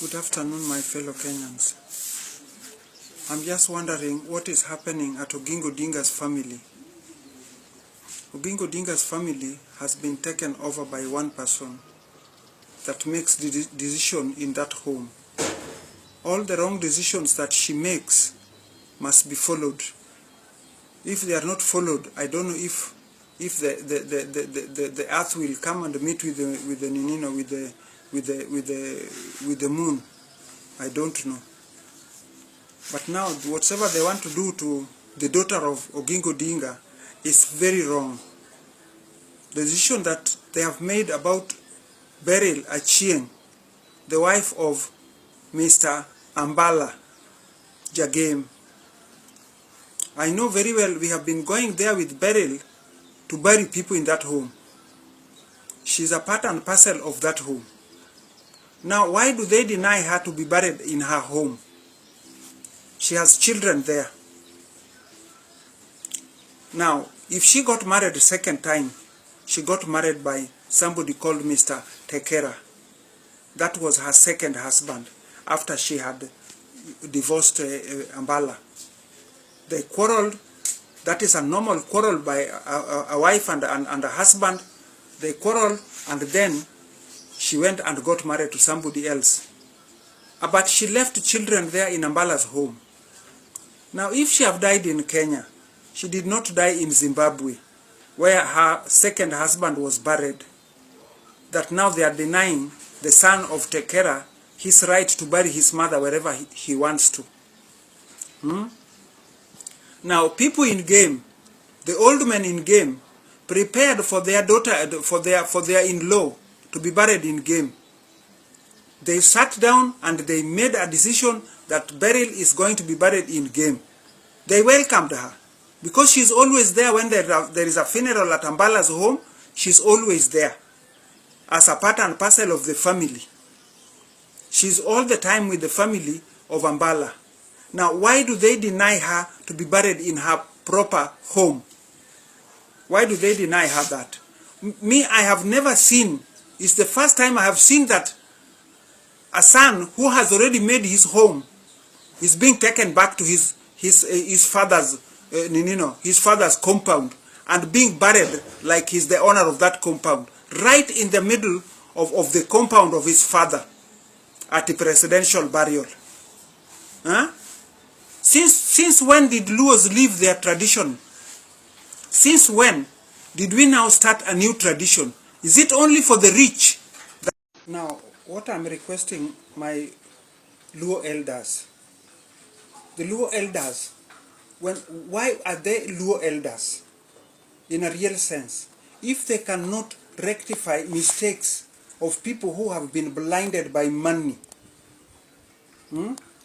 Good afternoon, my fellow Kenyans. I'm just wondering what is happening at Oginga Odinga's family. Oginga Odinga's family has been taken over by one person that makes the decision in that home. All the wrong decisions that she makes must be followed. If they are not followed, I don't know if the earth will come and meet with the moon. I don't know. But now, whatever they want to do to the daughter of Oginga Odinga is very wrong. The decision that they have made about Beryl, the wife of Mr. Ambala Jagem. I know very well we have been going there with Beryl to bury people in that home. She's a part and parcel of that home. Now, why do they deny her to be buried in her home? She has children there. Now, if she got married the second time, she got married by somebody called Mr. Tekera. That was her second husband after she had divorced Ambala. They quarreled. That is a normal quarrel by a wife and a husband. They quarreled, and then she went and got married to somebody else. But she left children there in Ambala's home. Now, if she have died in Kenya, she did not die in Zimbabwe, where her second husband was buried. That now they are denying the son of Tekera his right to bury his mother wherever he wants to. Now, people in game, the old men in game, prepared for their daughter, for their in-law to be buried in game. They sat down and they made a decision that Beryl is going to be buried in game. They welcomed her because she's always there when there is a funeral at Ambala's home. She's always there as a part and parcel of the family. She's all the time with the family of Ambala. Now, why do they deny her to be buried in her proper home? Why do they deny her that? Me, I have never seen. It's the first time I have seen that a son who has already made his home is being taken back to his father's compound and being buried like he's the owner of that compound, right in the middle of the compound of his father at the presidential burial. Huh? Since when did Luos leave their tradition? Since when did we now start a new tradition? Is it only for the rich? Now, what I'm requesting my Luo elders, the Luo elders, why are they Luo elders in a real sense? If they cannot rectify mistakes of people who have been blinded by money.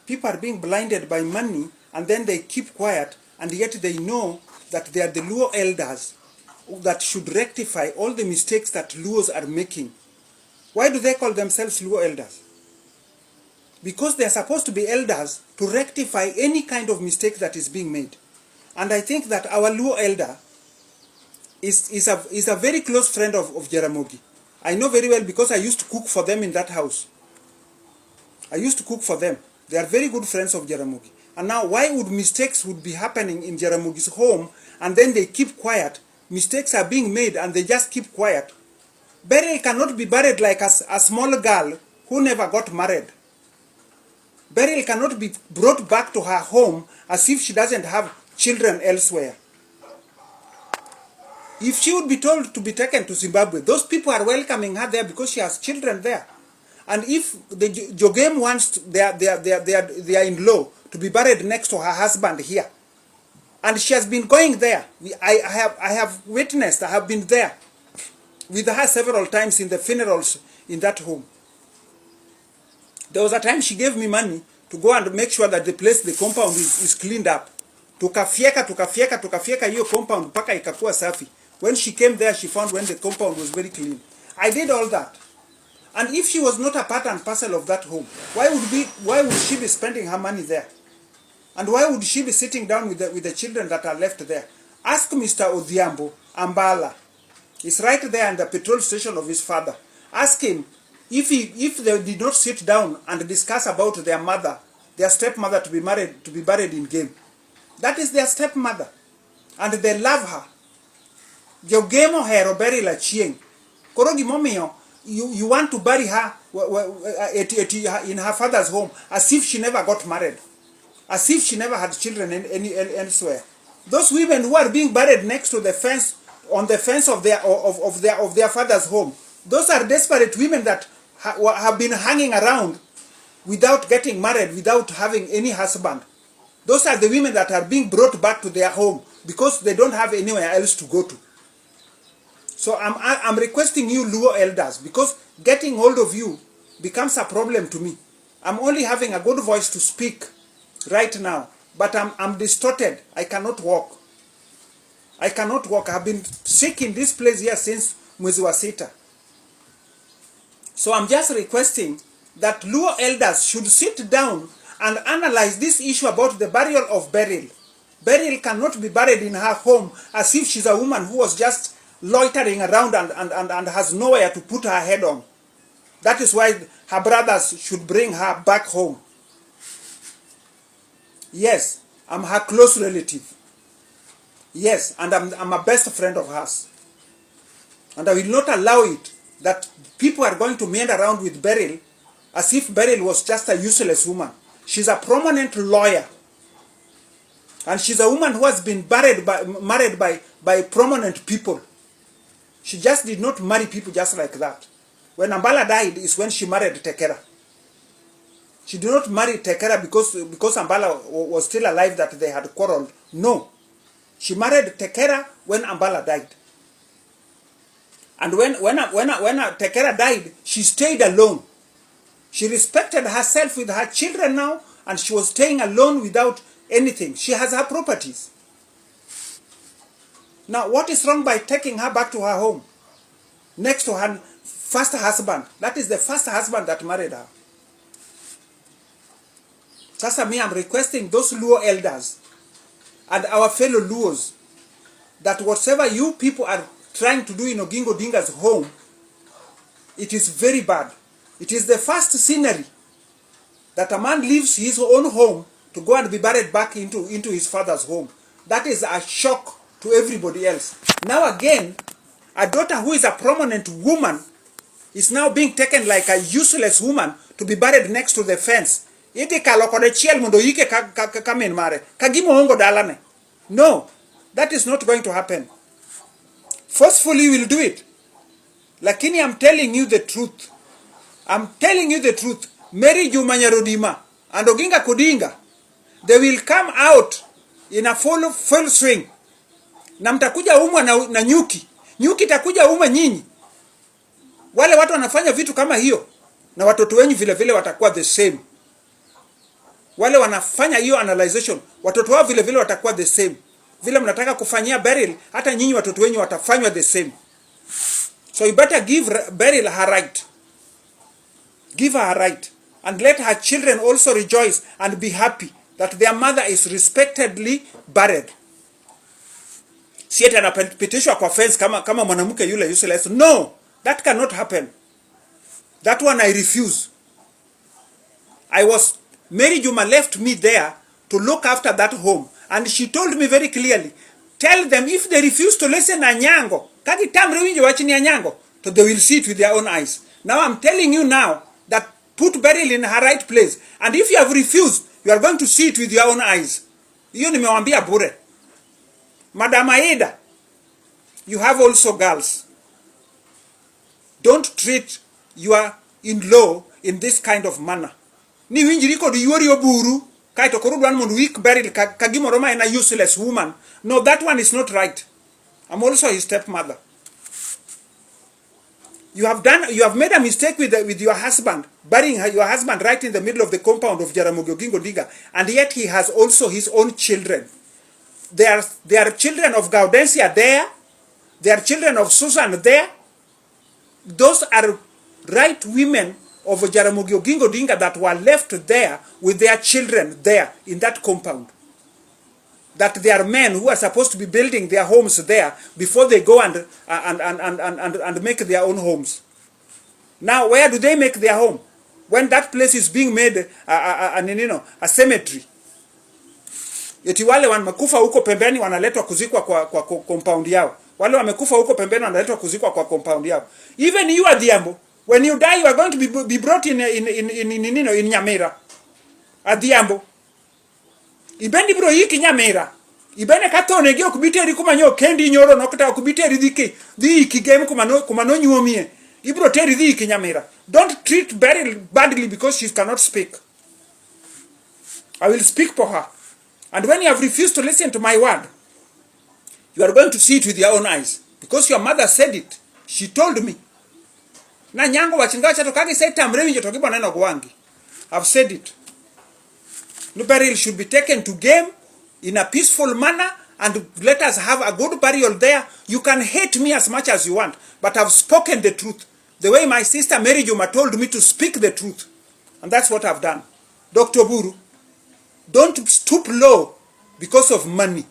People are being blinded by money and then they keep quiet, and yet they know that they are the Luo elders that should rectify all the mistakes that Luos are making. Why do they call themselves Luo elders? Because they are supposed to be elders to rectify any kind of mistake that is being made. And I think that our Luo elder is a very close friend of Jaramogi. I know very well because I used to cook for them in that house. I used to cook for them. They are very good friends of Jaramogi. And now why would mistakes would be happening in Jaramogi's home and then they keep quiet? Mistakes are being made and they just keep quiet. Beryl cannot be buried like a small girl who never got married. Beryl cannot be brought back to her home as if she doesn't have children elsewhere. If she would be told to be taken to Zimbabwe, those people are welcoming her there because she has children there. And if the Jogem wants their in-law to be buried next to her husband here, and she has been going there, I have witnessed, I have been there with her several times in the funerals in that home. There was a time she gave me money to go and make sure that the compound is cleaned up. Tukafieka hiyo compound mpaka ikakuwa safi. When she came there, she found when the compound was very clean. I did all that. And if she was not a part and parcel of that home, why would she be spending her money there? And why would she be sitting down with the children that are left there? Ask Mr. Odhiambo, Ambala. He's right there in the petrol station of his father. Ask him if they did not sit down and discuss about their mother, their stepmother to be buried in game. That is their stepmother. And they love her. Jogem ohero Beryl achieng. Koro gimomiyo you want to bury her in her father's home as if she never got married. As if she never had children elsewhere. Those women who are being buried next to the fence, on the fence of their father's home, those are desperate women that have been hanging around without getting married, without having any husband. Those are the women that are being brought back to their home because they don't have anywhere else to go to. So I'm requesting you, Luo elders, because getting hold of you becomes a problem to me. I'm only having a good voice to speak right now, but I'm distorted. I cannot walk. I cannot walk. I've been sick in this place here since mwezi wa sita. So I'm just requesting that Luo elders should sit down and analyze this issue about the burial of Beryl. Beryl cannot be buried in her home as if she's a woman who was just loitering around and has nowhere to put her head on. That is why her brothers should bring her back home. Yes, I'm her close relative. Yes, and I'm a best friend of hers. And I will not allow it that people are going to meander around with Beryl as if Beryl was just a useless woman. She's a prominent lawyer. And she's a woman who has been married by prominent people. She just did not marry people just like that. When Ambala died is when she married Tekera. She did not marry Tekera because Ambala was still alive that they had quarreled. No. She married Tekera when Ambala died. And when Tekera died, she stayed alone. She respected herself with her children now, and she was staying alone without anything. She has her properties. Now, what is wrong by taking her back to her home? Next to her first husband. That is the first husband that married her. Sasa me, I'm requesting those Luo elders and our fellow Luos that whatever you people are trying to do in Oginga Odinga's home, it is very bad. It is the first scenery that a man leaves his own home to go and be buried back into his father's home. That is a shock to everybody else. Now again, a daughter who is a prominent woman is now being taken like a useless woman to be buried next to the fence. No, that is not going to happen. Forcefully we will do it. Lakini I'm telling you the truth. I'm telling you the truth. Mary Nyareru and Oginga Odinga, they will come out in a full swing. Na mtakuja umwa na nyuki. Nyuki takuja umwa nyinyi. Wale watu wanafanya vitu kama hiyo. Na watoto wenyu vile vile watakuwa the same. Wale wanafanya hiyo analyzation. Watoto wao vile vile watakuwa the same. Vile mnataka kufanyia Beryl, hata nyinyi watoto wenyu watafanywa the same. So you better give Beryl her right. Give her a right. And let her children also rejoice and be happy that their mother is respectedly buried. Siete anapitishwa kwa fence kama mwanamke yule useless. No, that cannot happen. That one I refuse. Mary Juma left me there to look after that home. And she told me very clearly, tell them if they refuse to listen to Nyango, kaki tamre winje wachini Nyango, so they will see it with their own eyes. Now I'm telling you now that put Beryl in her right place. And if you have refused, you are going to see it with your own eyes. Iyo nimewambia bure. Madam Aida, you have also girls. Don't treat your in-law in this kind of manner. Ni winjiriko di yuori oburu, kaito korudwan mon weak Beryl kagimoroma in a useless woman. No, that one is not right. I'm also his stepmother. You have made a mistake with your husband, burying your husband right in the middle of the compound of Jaramogi Oginga Odinga, and yet he has also his own children. There are children of Gaudensia there. There are children of Susan there. Those are right women of Jaramogi Oginga Odinga that were left there with their children there in that compound. That they are men who are supposed to be building their homes there before they go and make their own homes. Now, where do they make their home? When that place is being made a cemetery. Eti wale wamekufa huko pembeni wanaletwa kuzikwa kwa compound yao. Wale wamekufa huko pembeni wanaletwa kuzikwa kwa compound yao. Even you Adhiambo, when you die you are going to be brought in Nyamera. Adhiambo. Ibendi bro hiki Nyamera. Ibene katone gyo kubiteri kumanyo kendi nyoro nokta kubiteri dhi kigem kumano nyuomie. Ibro teri dhi Nyamera. Don't treat Beryl badly because she cannot speak. I will speak for her. And when you have refused to listen to my word, you are going to see it with your own eyes. Because your mother said it. She told me. Na nyango wachinga chato kage say tamrewi nje tokibo neno gwangi. I've said it. No, Beryl should be taken to game in a peaceful manner and let us have a good burial there. You can hate me as much as you want, but I've spoken the truth. The way my sister Mary Juma told me to speak the truth. And that's what I've done. Dr. Buru, don't stoop low because of money.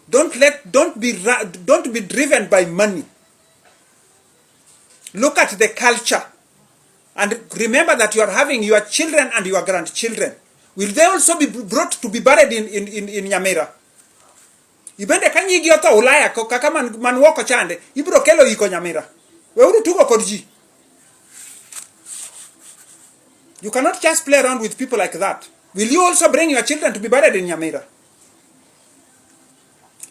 Don't be driven by money. Look at the culture. And remember that you are having your children and your grandchildren. Will they also be brought to be buried in Nyamera? Ibende kanyi gioto ulaya kaka manwoko chande. Ibro kelo iko Nyamera. Weuru tuko kodji. You cannot just play around with people like that. Will you also bring your children to be buried in Nyamera?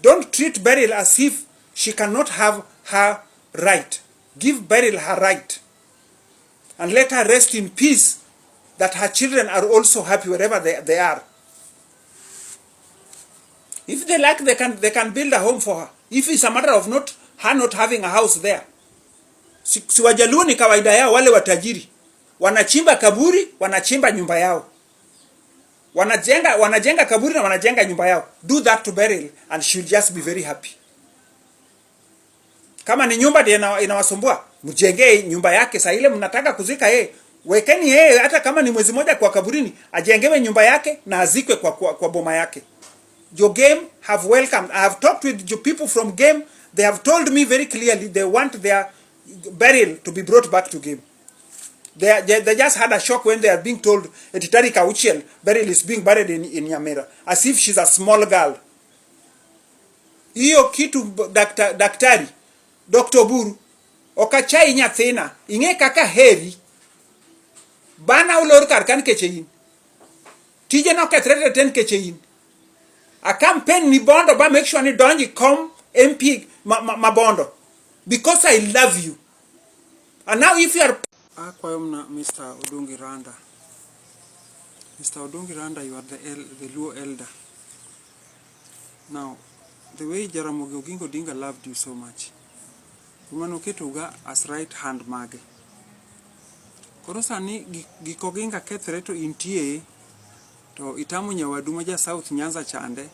Don't treat Beryl as if she cannot have her right. Give Beryl her right. And let her rest in peace that her children are also happy wherever they are. If they like, they can build a home for her. If it's a matter of her not having a house there. Si Wajaluo ni kawaida yao wale watajiri. Wanachimba kaburi, wanachimba nyumba yao. Wanajenga kaburi na wanajenga nyumba yao. Do that to Beryl and she'll just be very happy. Kama ni nyumba ndiyo inawasumbua, mjengee nyumba yake. Saa ile mnataka kuzika yeye, wekeni yeye hata kama ni mwezi moja kwa kaburini, ajengewe nyumba yake na azikwe kwa boma yake. Jogem have welcomed. I have talked with the people from Game. They have told me very clearly they want their Beryl to be brought back to Game. They just had a shock when they are being told Etitari Kauchiel Beryl is being buried in Nyamera, as if she's a small girl. Iyo kitu daktari Dr. Buru okachai nyathina inge kaka heri bana ulor karkan kechein tije no ketrete ten kechein a campaign ni bondo ba make sure ni donji come MP mabondo because I love you. And now if you are Akwayomna Mr. Odungi Randa. Mr. Odungi Randa, you are the Luo elder. Now, the way Jaramogi Oginga Odinga loved you so much, umanoketuga as right hand mage. Koro sani gikoginga kethre to intie to itamu nyawadu maja South Nyanza chande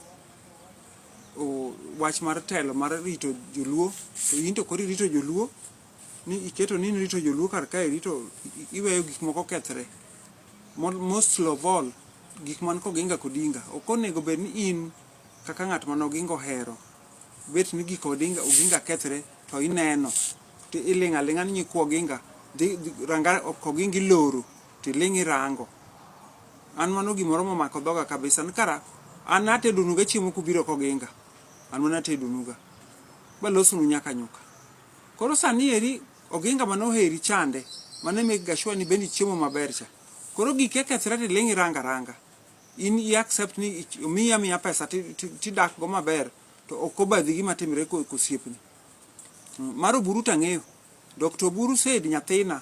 o wach mar telo mar rito joluo to into kori rito joluo ni iketo nini rito joluo kar kae rito iweyo gik moko kethre. Most of all gik man koginga kodinga okonego bed ni in kaka ng'at man Oginga hero bet ni gik Oginga kethre to ineno to ilinga linga ni kwa Oginga ranga Oginga loro to ilingi rango. An mano gimoro momako dhoga kabisa nkara an atedonuga chiemo kubiro koginga an mana atedonuga balosunu nyaka nyuka. Koro sani eri Oginga manoheri chande mane gashwa ni bendi chiemo mabercha. Koro gike kethre to ilingi ranga in i accept ni miya pesa ti dak go maber to okobadhi gima timre kosiepni. Maro Buru tang'eyo Dr. Buru said nyathina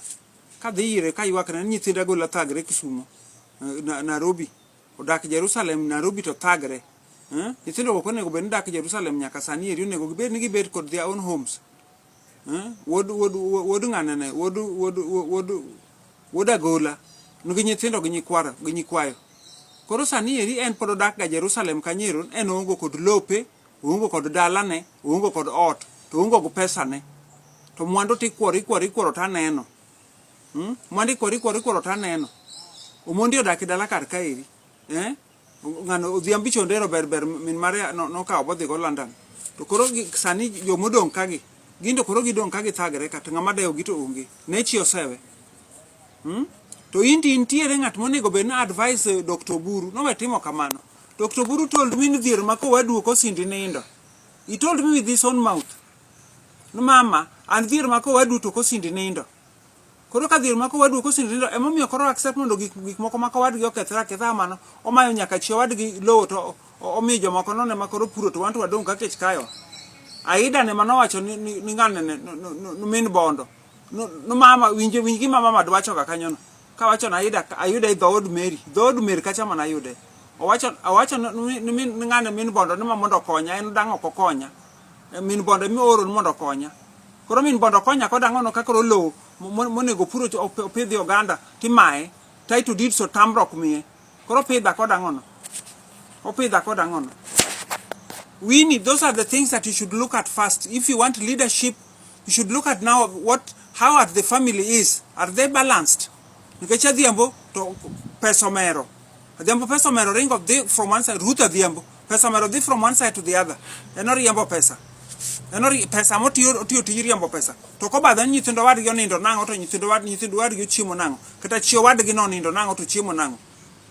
kadhi ire ka ywakna nyithinda gola thagre Kisumo Nairobi odak Jerusalem Nairobi to thagre nyithindo go konego bed dak Jerusalem nyaka sani eri onego gibed ni gibed kod their own homes. Wodu ng'anene wodu agola nugi nyithindo gi nyikwayo. Koro sani eri en pod odak ga Jerusalem kanyero en ongo kod lope, ongo kod dalane, ongo kod ot, to ongo go pesane. To mwandu tikworo taneno. Mwandi kworo taneno. Omondi odak dala kar kaeri. Ngano odhiambicho ndero ber min mare no ka obodhi go London. To koro sani jomodong kagi gindo koro gidong ka githagre kata ng'ama dewo gi to onge nechi osewe. To indi intiere ng'at monego bed na advice Dr. Buru nowe timo kamano. Dr. Buru told me ni dhier ma kowadu kosindi nindo. He told me with his own mouth. No mama, and dhier ma kowadu to kosindi nindo. Koro ka dhier ma kowadu kosindi nindo emomiyo koro accept mondo gik moko ma kowadgi okethra ketha mano omayo nyaka chi wadgi lowo to omiyo jomoko none ma koro puro to wan to wadong ka kech kayo. Aida ne manowacho ni ng'ane no min bondo. No mama winj gi mama dwacho ka kanyono. Ka wacho na ayuda I dhod Mary kacha mana ayude. Owacho ni ng'ane min bondo ni mondo konya en dang ok konya. Min bondo mi oro mondo konya. Koro min bondo konya ko dang ono ka koro lowo monego puro opidhi oganda timaye title deed so tamrok miye. Koro pidha ko dang ono. Opidha ko dang ono. Those are the things that you should look at first. If you want leadership, you should look at now how are the family is. Are they balanced? Nikech adhiambo to pesomero. Adhiambo pesomero ringo dhi from one side, Ruth adhiambo. Pesomero dhi from one side to the other. Eno riembo pesa. Pesa motiyo tij riembo pesa. To ko badha nyithindo wadgi onindo nang'o to nyithindo wadgi ochiemo nang'o. Kata chio wadgi nonindo nang'o to chiemo nang'o.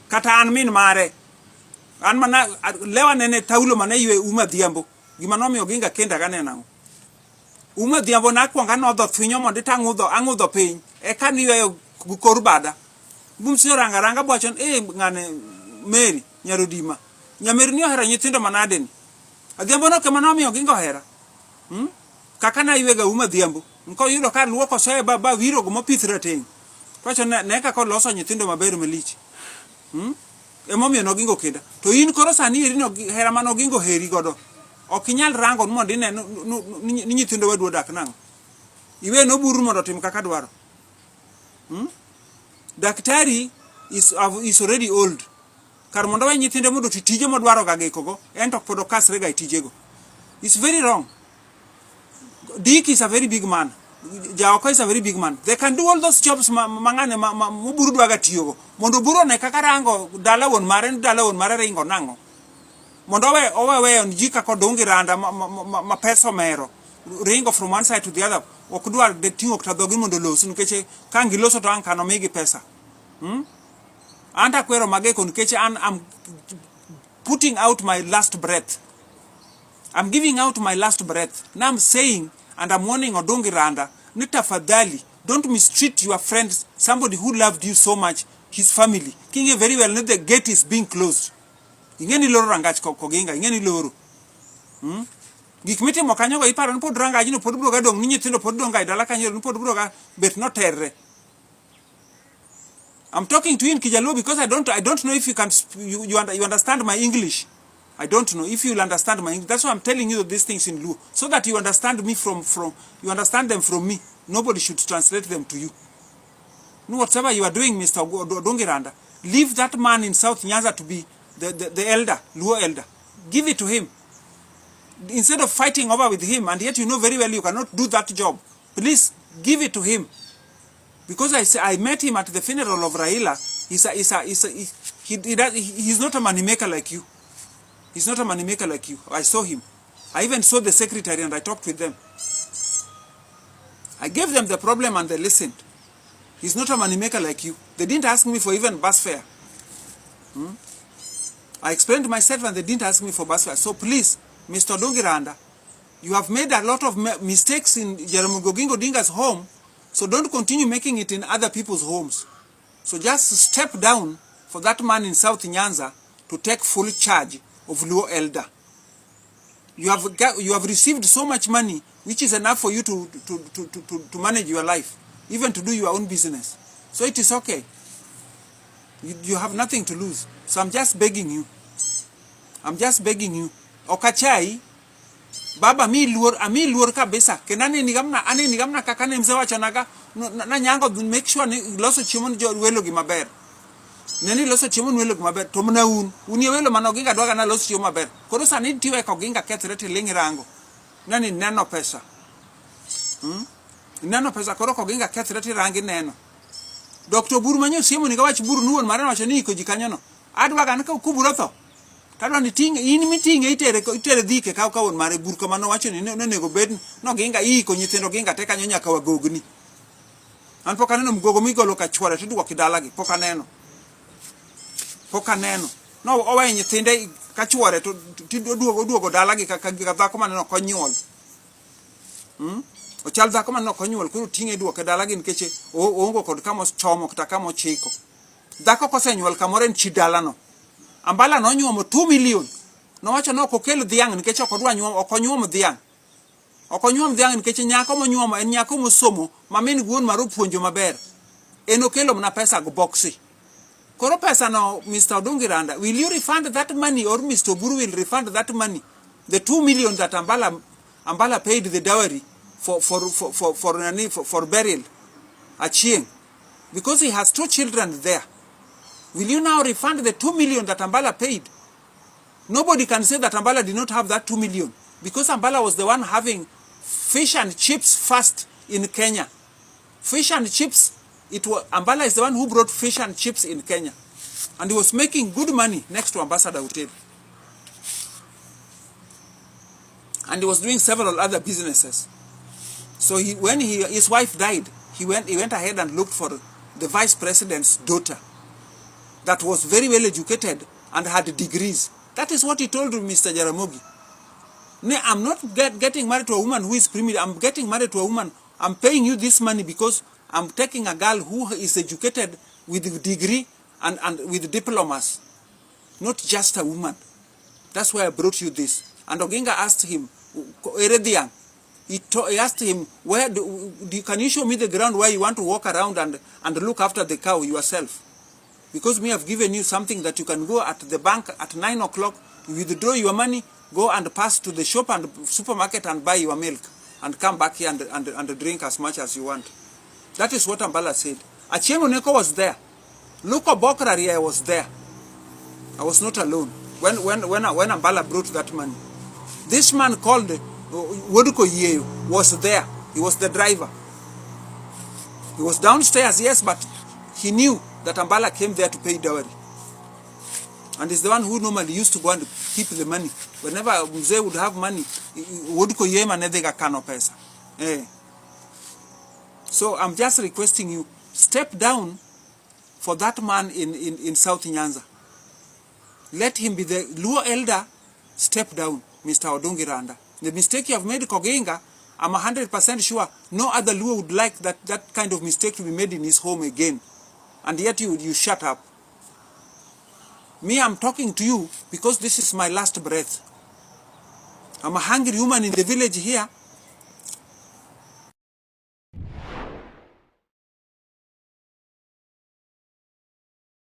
Kata an min mare. An mana lewa nene taulo mane ywe uma dhiambo. Gima nomiyo Oginga kenda gane nang'o. Uma dhiambo nakwonga nodho thwinyo mondo ang'udho piny. Eka niweyo kor bada. Gumzo ranga bwachon ng'ane Mary Nyarudima. Nyameri ni ohera nyithindo manade ni. Adhiambo no kema nomiyo Oginga ohera. Kaka na iwega uma dhiambo. Nko yudo ka luoko soe ba wiro go mopithre teng. Kwacho ne ka loso nyithindo maber malich. Emomiyo Oginga kenda. To in koro sani irino hera man Oginga heri godo. Ok inyal rango mondo ine ni nyithindo wadu odak nang'o. Iwe no buru mondo tim kaka dwaro. Daktari is already old. Kar mondo we nyithinde mondo tije modwaro ga gekogo ento podo kasre ga tijego. It's very wrong. Dick is a very big man. Jaoko is a very big man. They can do all those jobs mangane muburu dwaga tiyogo. Mondo buru ne kaka rango dala won mare ringo nang'o. Mondo owe onjika ko dongi randa ma peso mero. Ringo from one side to the other. Okudwar de tingo ktadogi mondo losu nkeche kangi loso to an kano migi pesa. Anta kwero mageko nkeche I'm putting out my last breath. I'm giving out my last breath. Now I'm saying and I'm warning Odongi Randa, nitafadhali, don't mistreat your friends, somebody who loved you so much, his family. King very well know the gate is being closed. Ingeni loro rangach koginga, ingeni loro. Gikmiti mokanyo go iparo npod ranga jino pod broga dong ni nyithindo pod donga idala kanyo npod broga bet no terre. I'm talking to you in Kijaluo because I don't know if you understand my English. I don't know if you'll understand my English. That's why I'm telling you these things in Luo, so that you understand me you understand them from me. Nobody should translate them to you. No, whatever you are doing, Mr. Odongiranda, leave that man in South Nyanza to be the elder, Luo elder. Give it to him. Instead of fighting over with him, and yet you know very well you cannot do that job, please give it to him. Because I met him at the funeral of Raila. He's not a moneymaker like you. He's not a moneymaker like you. I saw him. I even saw the secretary and I talked with them. I gave them the problem and they listened. He's not a moneymaker like you. They didn't ask me for even bus fare. I explained myself and they didn't ask me for bus fare. So please, Mr. Odongiranda, you have made a lot of mistakes in Jaramogi Oginga Odinga's home, so don't continue making it in other people's homes. So just step down for that man in South Nyanza to take full charge of Luo elder. You have received so much money, which is enough for you to manage your life, even to do your own business. So it is okay. You have nothing to lose. So I'm just begging you. I'm just begging you. Okachai, baba mi luor kabisa. Kenani nigamna kakane mzee wacho naga na nyango make sure ni loso chiemo jo welo gi maber. Neni loso chiemo welo gi maber. To mna uni welo man Oginga dwaga na loso chiemo maber. Koro sani tiwe ka Oginga kethre tiling rango. Nani neno pesa. Neno pesa koro Oginga kethre tirangi neno. Dr. Buru manyo siemo ni gawach buru nuon mare wacho ni iko jikanyo no. Adwaga nka kuburo tho. Tadwa ni ting in mitinge itere dhike kaw kawon mare burka mano wacho ni nego bed no ginga iko nyithindo ginga te kanyo nyaka wagogni. An pok aneno mgogo migolo ka chwore to duoki dalagi pok aneno. Pok aneno. No owe nyithinde ka chwore to duogo dalagi ka dhako maneno konyuol. Ochal dhako maneno konyuol koro tinge duoke dalagi nikech oongo kod kamo chomo kata kamo chiko. Dhako kosenyuol kamoro en chi dalano. Ambala no nyuomo 2 million. Nowacho no kokelo dhiang nikech ok odwa nyuomo, ok onyuomo dhiang. Ok onyuom dhiang nikech nyako monyuomo en nyako mosomo ma min guon mar puonjo maber. En okelo mna pesa go boxi. Koro pesa no Mr. Odongiranda, will you refund that money or Mr. Oburu will refund that money? The 2 million that Ambala paid the dowry for Beryl Achieng, because he has 2 children there. Will you now refund the 2 million that Ambala paid? Nobody can say that Ambala did not have that 2 million, because Ambala was the one having fish and chips first in Kenya. Fish and chips, Ambala is the one who brought fish and chips in Kenya. And he was making good money next to Ambassador Hotel. And he was doing several other businesses. So when his wife died, he went ahead and looked for the vice president's daughter that was very well educated and had degrees. That is what he told Mr. Jaramogi. No, I'm not getting married to a woman who is primitive. I'm getting married to a woman. I'm paying you this money because I'm taking a girl who is educated with a degree and with diplomas. Not just a woman. That's why I brought you this. And Oginga asked him, he asked him, can you show me the ground where you want to walk around and look after the cow yourself? Because me, I've given you something that you can go at the bank at 9 o'clock, withdraw your money, go and pass to the shop and supermarket and buy your milk and come back here and drink as much as you want. That is what Ambala said. Achieng Oneko was there. Luko Bokraria was there. I was not alone when Ambala brought that money. This man called Woduko Yeo was there. He was the driver. He was downstairs, yes, but he knew that Ambala came there to pay dowry. And he's the one who normally used to go and keep the money. Whenever Mzee would have money, Woduko Yeo manedega kano pesa. So I'm just requesting you, step down for that man in South Nyanza. Let him be the Luo elder. Step down, Mr. Odongiranda. The mistake you have made, Koginga, I'm 100% sure no other Luo would like that kind of mistake to be made in his home again. And yet you shut up. Me, I'm talking to you because this is my last breath. I'm a hungry woman in the village here.